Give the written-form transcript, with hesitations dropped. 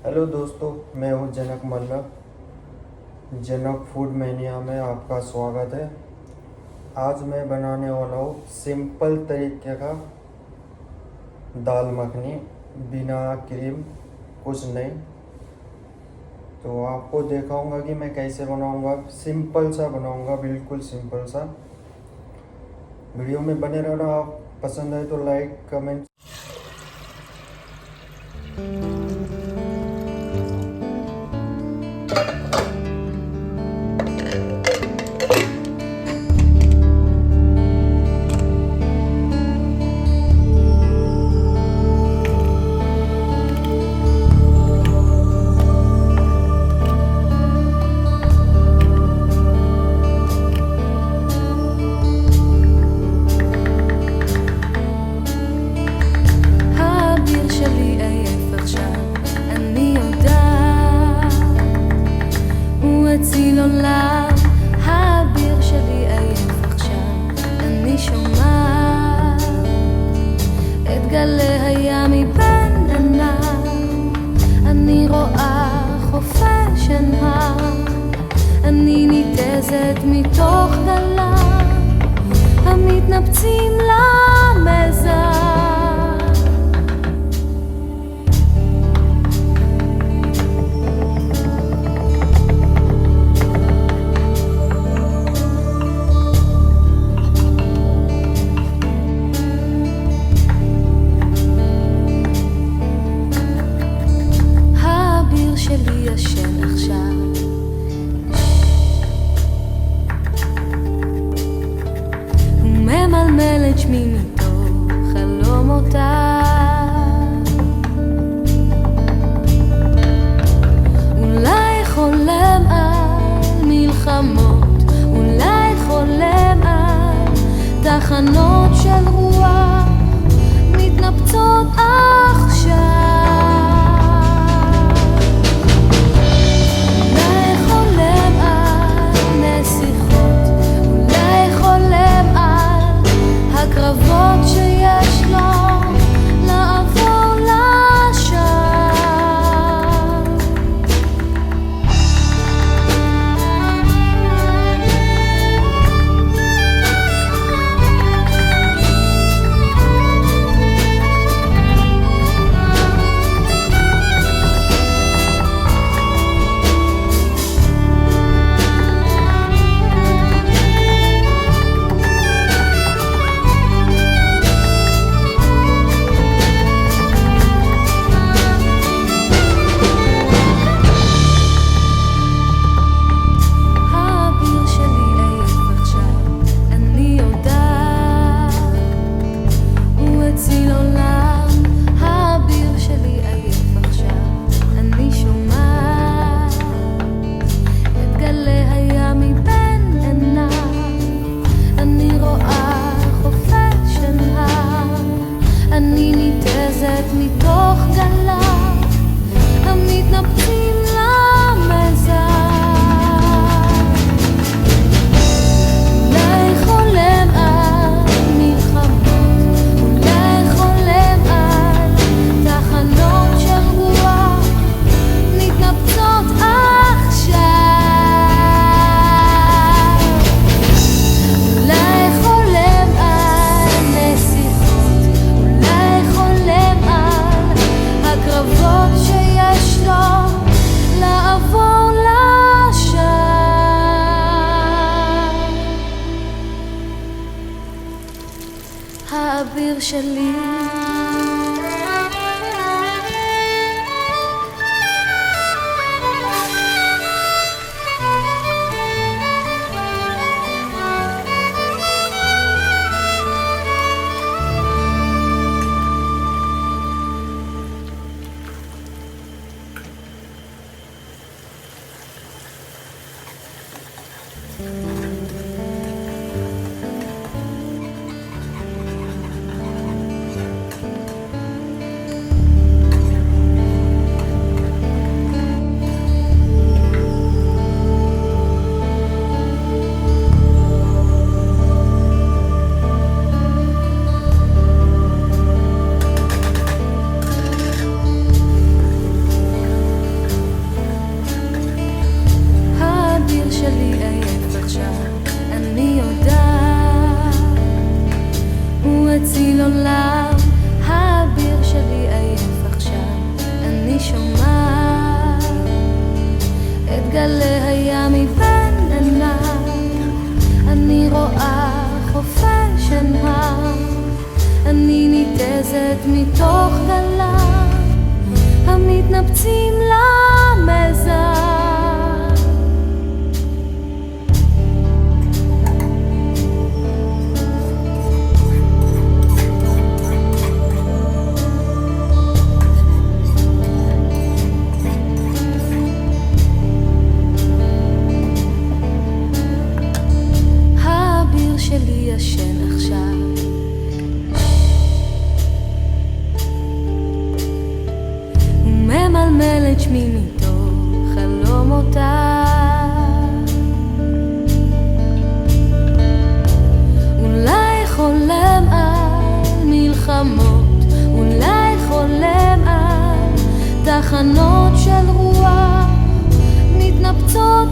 हेलो दोस्तों, मैं हूँ जनक मल्ल। जनक फूड मैनिया में आपका स्वागत है। आज मैं बनाने वाला हूँ सिंपल तरीके का दाल मखनी, बिना क्रीम, कुछ नहीं। तो आपको दिखाऊंगा कि मैं कैसे बनाऊंगा। सिंपल सा बनाऊंगा, बिल्कुल सिंपल सा। वीडियो में बने रहना। आप पसंद आए तो लाइक कमेंट। הציל עולם, האביר שלי עייף עכשיו, אני שומעת את גלי הים מבין עיניו, אני רואה חופש עיניו, אני ניתזת מתוך גליו, המתנפצים למזר. ישן עכשיו, הוא ממלמל את שמי מתוך חלומותיו, אולי חולם על מלחמות, אולי חולם על תחנות של רוח מתנפצות עכשיו. הקרבות שיש לו לעבור לשם, אני ניתזת מתוך גליו, המתנפצים למזר. אולי חולם על מלחמות, אולי חולם על תחנות של רוח מתנפצות עכשיו. אולי חולם על נסיכות, הקרבות שיש לו לעבור לשם, האביר שלי. אני שומעת את גלי הים מבין עיניי, אני רואה חופש עיניי, אני ניתזת מתוך גליו המתנפצים למזח. האביר שלי ישן עכשיו, ממלמל את שמי מתוך חלומותיי, אולי חולם על מלחמות, אולי חולם על תחנות של רוח מתנפצות